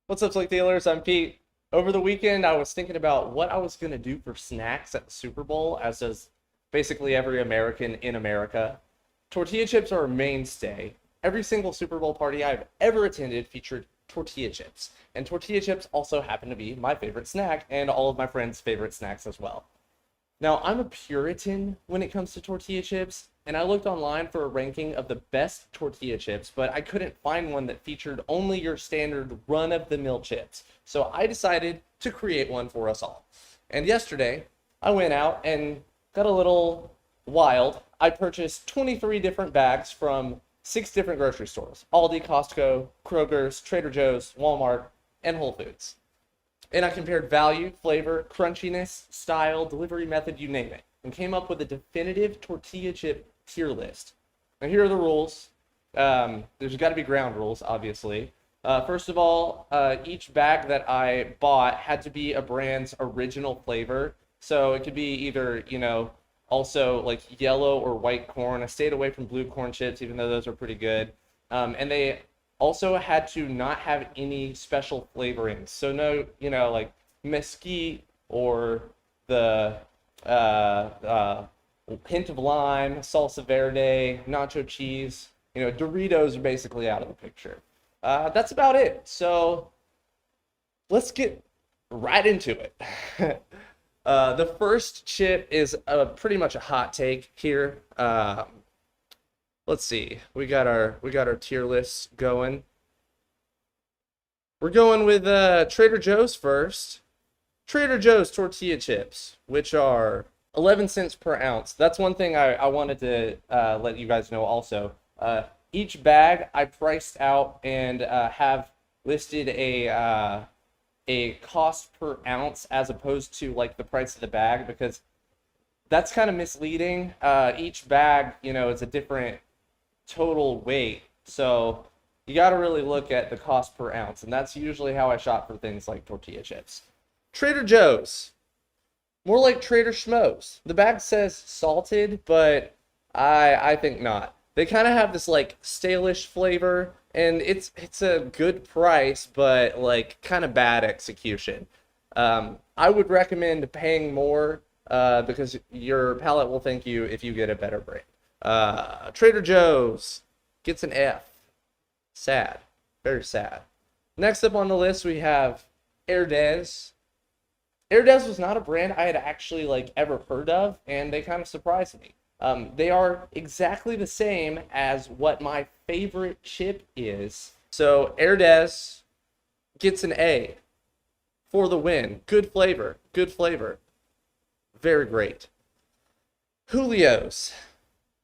What's up, Slickdealers? I'm Pete. Over the weekend, I was thinking about what I was going to do for snacks at the Super Bowl, as does basically every American in America. Tortilla chips are a mainstay. Every single Super Bowl party I've ever attended featured tortilla chips. And tortilla chips also happen to be my favorite snack, and all of my friends' favorite snacks as well. Now, I'm a Puritan when it comes to tortilla chips, and I looked online for a ranking of the best tortilla chips, but I couldn't find one that featured only your standard run-of-the-mill chips. So I decided to create one for us all. And yesterday, I went out and got a little wild. I purchased 23 different bags from 6 different grocery stores: Aldi, Costco, Kroger's, Trader Joe's, Walmart, and Whole Foods. And I compared value, flavor, crunchiness, style, delivery method, you name it, and came up with a definitive tortilla chip tier list. Now, here are the rules. There's got to be ground rules, obviously. First of all, each bag that I bought had to be a brand's original flavor. So it could be either, also like yellow or white corn. I stayed away from blue corn chips, even though those are pretty good. And they also had to not have any special flavorings. So no, like mesquite or the hint of lime, salsa verde, nacho cheese. Doritos are basically out of the picture. That's about it. So let's get right into it. The first chip is pretty much a hot take here. Let's see. We got our tier lists going. We're going with Trader Joe's first. Trader Joe's tortilla chips, which are 11 cents per ounce. That's one thing I wanted to let you guys know also. Each bag I priced out and have listed a cost per ounce as opposed to like the price of the bag, because that's kind of misleading. Each bag, is a different total weight, so you got to really look at the cost per ounce, and that's usually how I shop for things like tortilla chips. Trader Joe's, more like Trader Schmoes. The bag says salted, but I think not. They kind of have this like stalish flavor, and it's a good price, but like kind of bad execution. I would recommend paying more because your palate will thank you if you get a better brand. Trader Joe's gets an F. Sad. Very sad. Next up on the list, we have Herdez. Herdez was not a brand I had actually ever heard of, and they kind of surprised me. They are exactly the same as what my favorite chip is. So Herdez gets an A for the win. Good flavor. Good flavor. Very great. Julio's.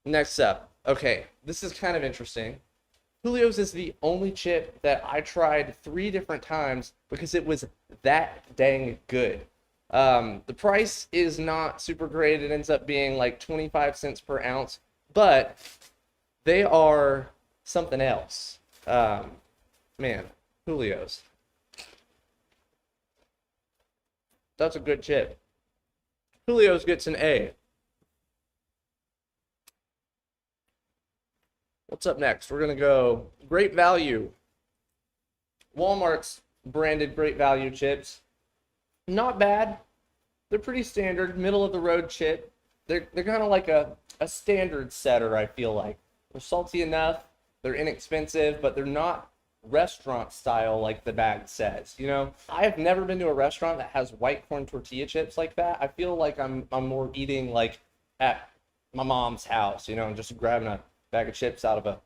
Next up. Okay, this is kind of interesting. Julio's is the only chip that I tried 3 different times because it was that dang good. The price is not super great. It ends up being like 25 cents per ounce, but they are something else. Man, Julio's. That's a good chip. Julio's gets an A. What's up next? We're going to go Great Value. Walmart's branded Great Value chips. Not bad. They're pretty standard, middle of the road chip. They're kind of like a standard setter, I feel like. They're salty enough, they're inexpensive, but they're not restaurant style like the bag says. I have never been to a restaurant that has white corn tortilla chips like that. I feel like I'm more eating like at my mom's house, and just grabbing a bag of chips out of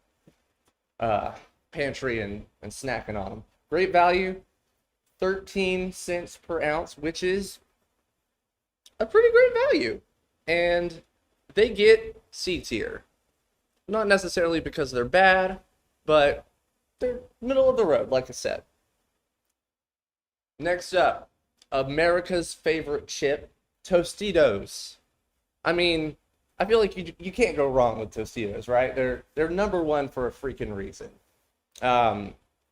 a pantry and snacking on them. Great Value, 13 cents per ounce, which is a pretty great value. And they get C tier. Not necessarily because they're bad, but they're middle of the road, like I said. Next up, America's favorite chip, Tostitos. I mean, I feel like you can't go wrong with Tostitos, right? They're number one for a freaking reason.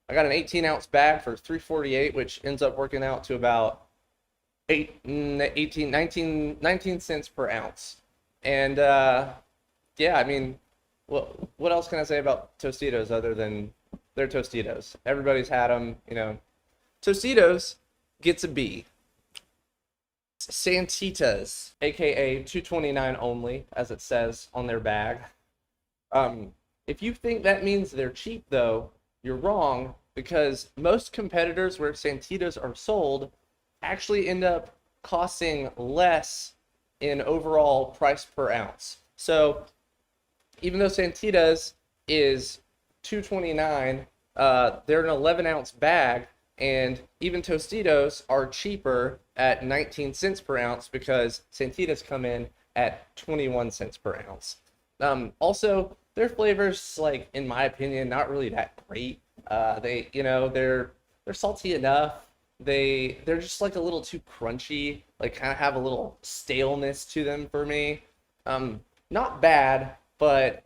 I got an 18-ounce bag for $3.48, which ends up working out to about 19 cents per ounce. And yeah, I mean, what else can I say about Tostitos other than they're Tostitos? Everybody's had them, Tostitos gets a B. Santitas, aka 229 only, as it says on their bag. If you think that means they're cheap, though, you're wrong, because most competitors where Santitas are sold actually end up costing less in overall price per ounce. So even though Santitas is 229, they're an 11-ounce bag, and even Tostitos are cheaper at 19 cents per ounce because Santitas come in at 21 cents per ounce. Also, their flavors, like, in my opinion, not really that great. They're salty enough. They're just like a little too crunchy, like kind of have a little staleness to them for me. Not bad, but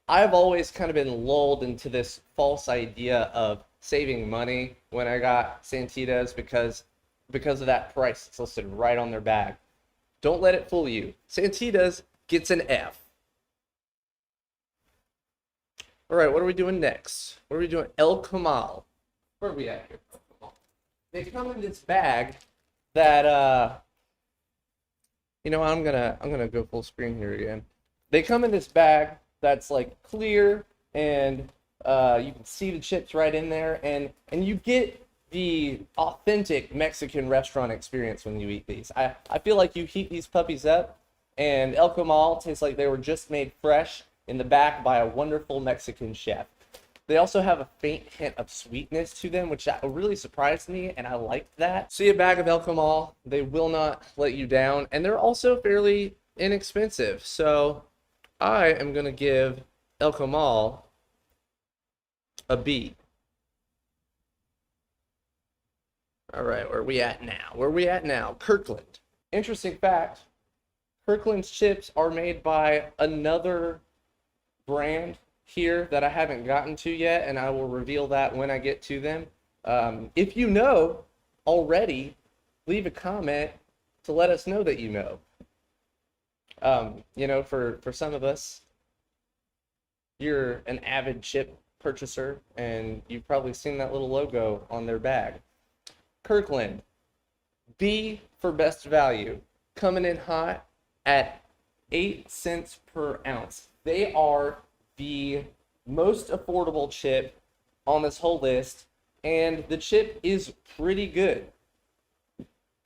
I've always kind of been lulled into this false idea of saving money when I got Santitas because of that price that's listed right on their bag. Don't let it fool you. Santitas gets an F. All right, what are we doing next? What are we doing? El Comal. Where are we at here? They come in this bag that I'm gonna go full screen here again. They come in this bag that's like clear, and you can see the chips right in there, and you get the authentic Mexican restaurant experience when you eat these. I feel like you heat these puppies up, and El Comal tastes like they were just made fresh in the back by a wonderful Mexican chef. They also have a faint hint of sweetness to them, which really surprised me, and I liked that. See a bag of El Comal, they will not let you down, and they're also fairly inexpensive. So I am going to give El Comal a B. All right, where are we at now? Kirkland. Interesting fact, Kirkland's chips are made by another brand here that I haven't gotten to yet, and I will reveal that when I get to them. If you know already, leave a comment to let us know that you know. For some of us, you're an avid chip purchaser, and you've probably seen that little logo on their bag. Kirkland, B for best value, coming in hot at 8 cents per ounce. They are the most affordable chip on this whole list, and the chip is pretty good.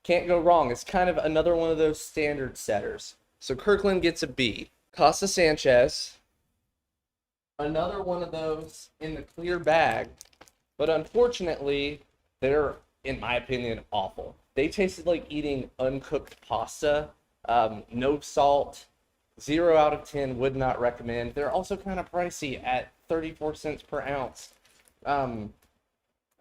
Can't go wrong. It's kind of another one of those standard setters. So Kirkland gets a B. Casa Sanchez, another one of those in the clear bag, but unfortunately, they're, in my opinion, awful. They tasted like eating uncooked pasta, no salt, 0 out of 10, would not recommend. They're also kind of pricey at 34 cents per ounce. Like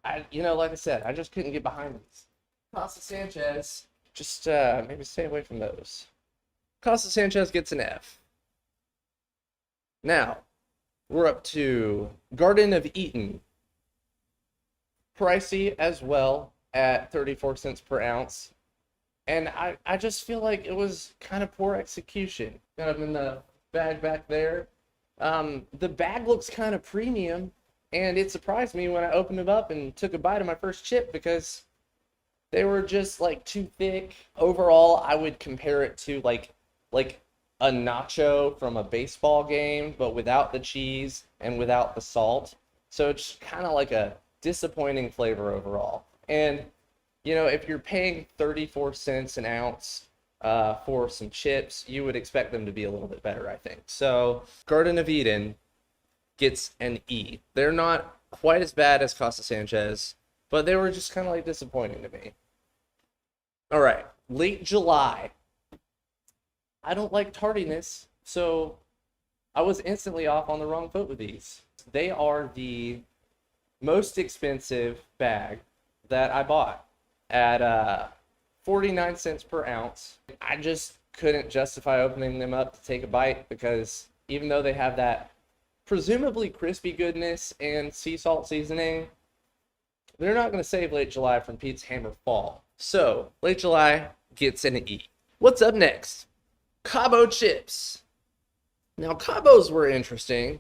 I said, I just couldn't get behind these. Casa Sanchez, just maybe stay away from those. Casa Sanchez gets an F. Now, we're up to Garden of Eatin. Pricey as well at 34 cents per ounce. And I just feel like it was kind of poor execution. Kind of in the bag back there. The bag looks kind of premium, and it surprised me when I opened it up and took a bite of my first chip because they were just like too thick. Overall, I would compare it to like a nacho from a baseball game, but without the cheese and without the salt. So it's kind of like a disappointing flavor overall. And if you're paying 34 cents an ounce for some chips, you would expect them to be a little bit better, I think. So Garden of Eatin gets an E. They're not quite as bad as Casa Sanchez, but they were just kind of like disappointing to me. All right, Late July. I don't like tardiness, so I was instantly off on the wrong foot with these. They are the most expensive bag that I bought at 49 cents per ounce. I just couldn't justify opening them up to take a bite because even though they have that presumably crispy goodness and sea salt seasoning, they're not going to save Late July from Pete's Hammer Fall. So Late July gets an E. What's up next? Cabo chips. Now, Cabos were interesting.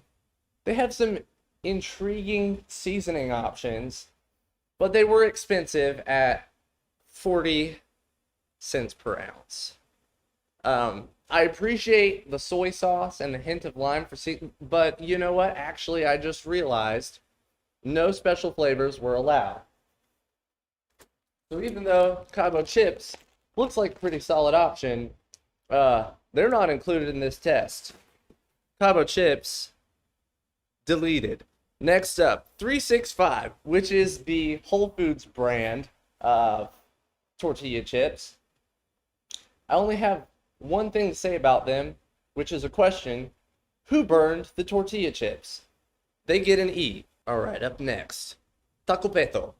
They have some intriguing seasoning options, but they were expensive at 40 cents per ounce. I appreciate the soy sauce and the hint of lime for but you know what? Actually, I just realized no special flavors were allowed. So even though Cabo chips looks like a pretty solid option, they're not included in this test. Cabo chips deleted. Next up, 365, which is the Whole Foods brand of tortilla chips. I only have one thing to say about them, which is a question. Who burned the tortilla chips? They get an E. All right, up next, Tacupeto.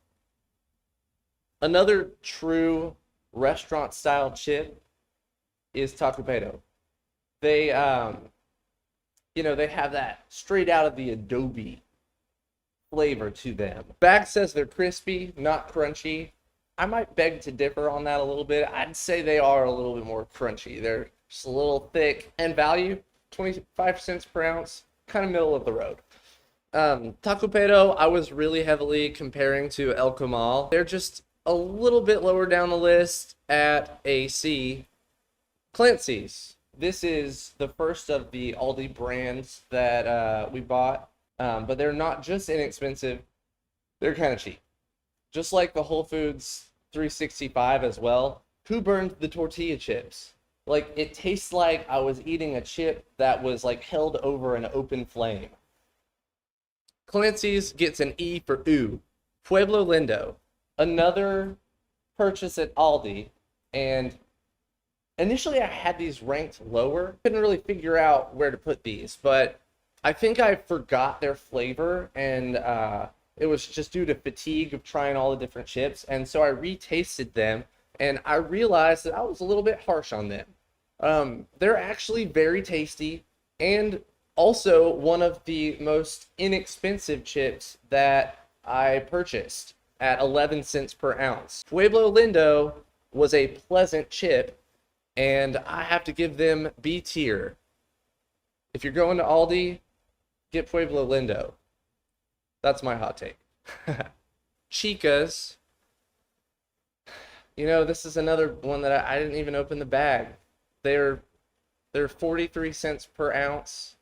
Another true restaurant-style chip is Tacupeto. They, they have that straight out of the adobe flavor to them. Bag says they're crispy, not crunchy. I might beg to differ on that a little bit. I'd say they are a little bit more crunchy. They're just a little thick. And value, 25 cents per ounce, kind of middle of the road. Tacupeto, I was really heavily comparing to El Comal. They're just a little bit lower down the list at a C. Clancy's. This is the first of the Aldi brands that we bought. But they're not just inexpensive, they're kind of cheap. Just like the Whole Foods 365 as well. Who burned the tortilla chips? Like, it tastes like I was eating a chip that was like held over an open flame. Clancy's gets an E for ooh. Pueblo Lindo, another purchase at Aldi, and initially I had these ranked lower. Couldn't really figure out where to put these, but I think I forgot their flavor, and it was just due to fatigue of trying all the different chips. And so I retasted them, and I realized that I was a little bit harsh on them. They're actually very tasty, and also one of the most inexpensive chips that I purchased at 11 cents per ounce. Pueblo Lindo was a pleasant chip, and I have to give them B tier. If you're going to Aldi, get Pueblo Lindo. That's my hot take. Chica's. This is another one that I didn't even open the bag. They're 43 cents per ounce,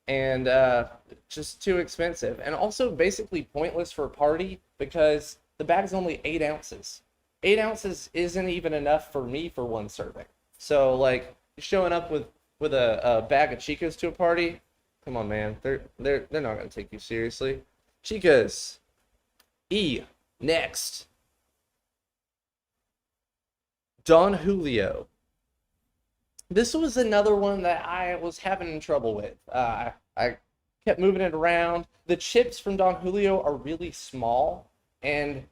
and just too expensive. And also basically pointless for a party because the bag's only 8 ounces. 8 ounces isn't even enough for me for one serving. So, like, showing up with a bag of Chicas to a party, come on, man. They're not going to take you seriously. Chicas. E. Next. Don Julio. This was another one that I was having trouble with. I kept moving it around. The chips from Don Julio are really small, and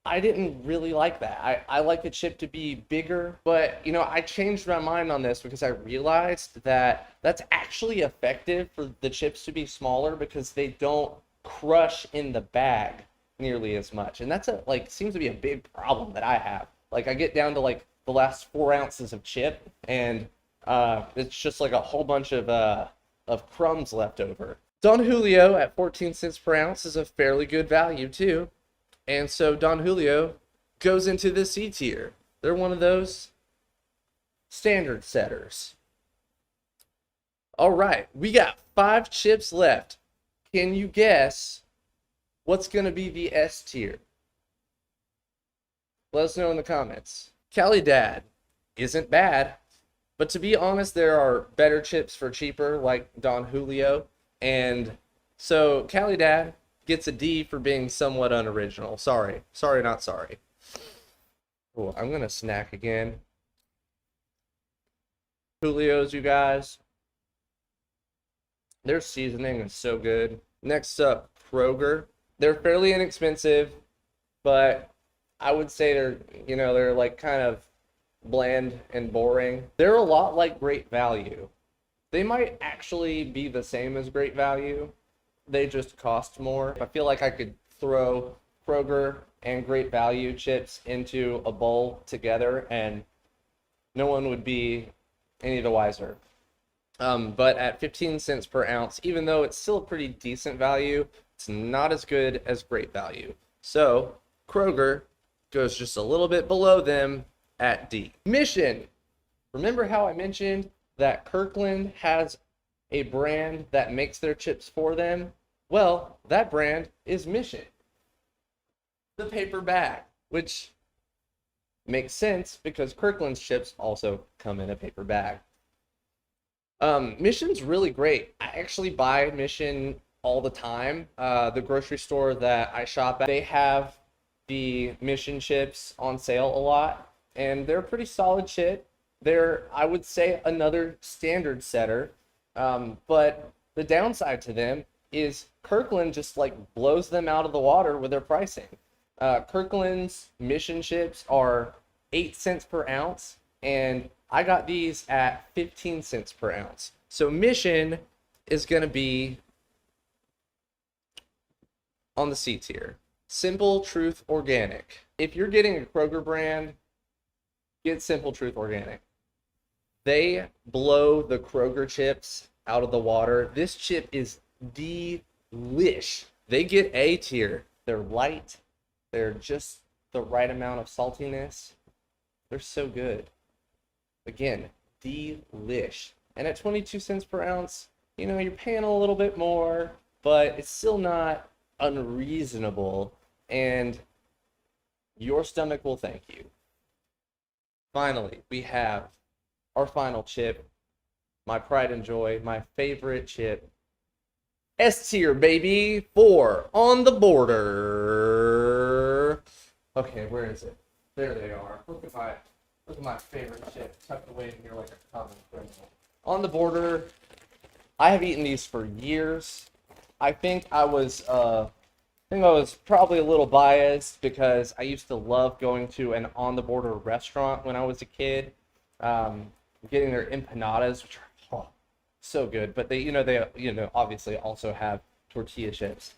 I didn't really like that. I like the chip to be bigger, but I changed my mind on this because I realized that that's actually effective for the chips to be smaller because they don't crush in the bag nearly as much. And that's seems to be a big problem that I have. Like, I get down to like the last 4 ounces of chip, and it's just like a whole bunch of crumbs left over. Don Julio at 14 cents per ounce is a fairly good value too. And so Don Julio goes into the C tier. They're one of those standard setters. All right, we got 5 chips left. Can you guess what's going to be the S tier? Let us know in the comments. Calidad isn't bad, but to be honest, there are better chips for cheaper, like Don Julio. And so Calidad gets a D for being somewhat unoriginal. Sorry, not sorry. Cool, I'm gonna snack again. Julio's, you guys. Their seasoning is so good. Next up, Kroger. They're fairly inexpensive, but I would say they're like kind of bland and boring. They're a lot like Great Value. They might actually be the same as Great Value. They just cost more. I feel like I could throw Kroger and Great Value chips into a bowl together and no one would be any the wiser. But at 15 cents per ounce, even though it's still a pretty decent value, it's not as good as Great Value. So Kroger goes just a little bit below them at D. Mission. Remember how I mentioned that Kirkland has a brand that makes their chips for them? Well, that brand is Mission. The paper bag, which makes sense because Kirkland's chips also come in a paper bag. Mission's really great. I actually buy Mission all the time. The grocery store that I shop at, they have the Mission chips on sale a lot, and they're a pretty solid chip. They're, I would say, another standard setter, but the downside to them is Kirkland just like blows them out of the water with their pricing. Kirkland's Mission chips are 8 cents per ounce, and I got these at 15 cents per ounce. So Mission is going to be on the C tier. Simple Truth Organic. If you're getting a Kroger brand, get Simple Truth Organic. They blow the Kroger chips out of the water. This chip is delish. They get A tier. They're light. They're just the right amount of saltiness. They're so good. Again, delish. And at 22 cents per ounce, you know, you're paying a little bit more, but it's still not unreasonable, and your stomach will thank you. Finally, we have our final chip, my pride and joy, my favorite chip, S tier, baby, 4 on the border. Okay, where is it? There they are. Look at my favorite chip tucked away in here like a common criminal. On the border, I have eaten these for years. I think I was probably a little biased because I used to love going to an on the border restaurant when I was a kid, getting their empanadas, which are so good. But they obviously also have tortilla chips.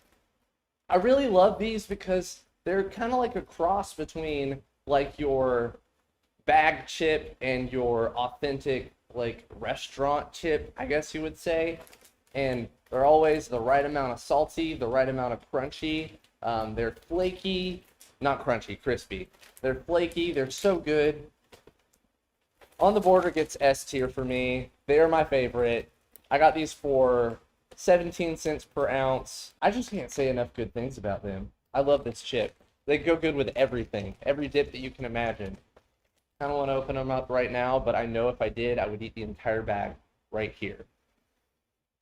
I really love these because they're kind of like a cross between like your bag chip and your authentic like restaurant chip, I guess you would say. And they're always the right amount of salty, the right amount of crunchy. They're flaky, not crunchy, crispy. They're flaky, they're so good. On the border gets S tier for me. They are my favorite. I got these for 17 cents per ounce. I just can't say enough good things about them. I love this chip. They go good with everything, every dip that you can imagine. I don't want to open them up right now, but I know if I did, I would eat the entire bag right here.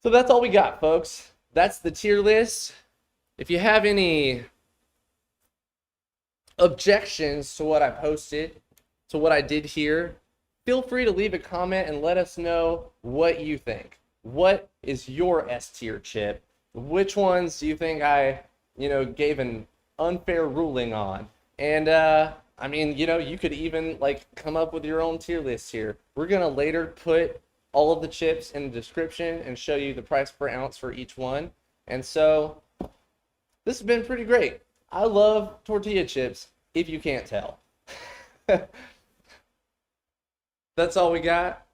So that's all we got, folks. That's the tier list. If you have any objections to what I posted, to what I did here, feel free to leave a comment and let us know what you think. What is your S tier chip? Which ones do you think I, gave an unfair ruling on? And you could even like come up with your own tier list here. We're gonna later put all of the chips in the description and show you the price per ounce for each one. And so this has been pretty great. I love tortilla chips, if you can't tell. That's all we got.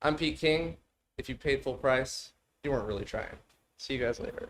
I'm Pete King. If you paid full price, you weren't really trying. See you guys later.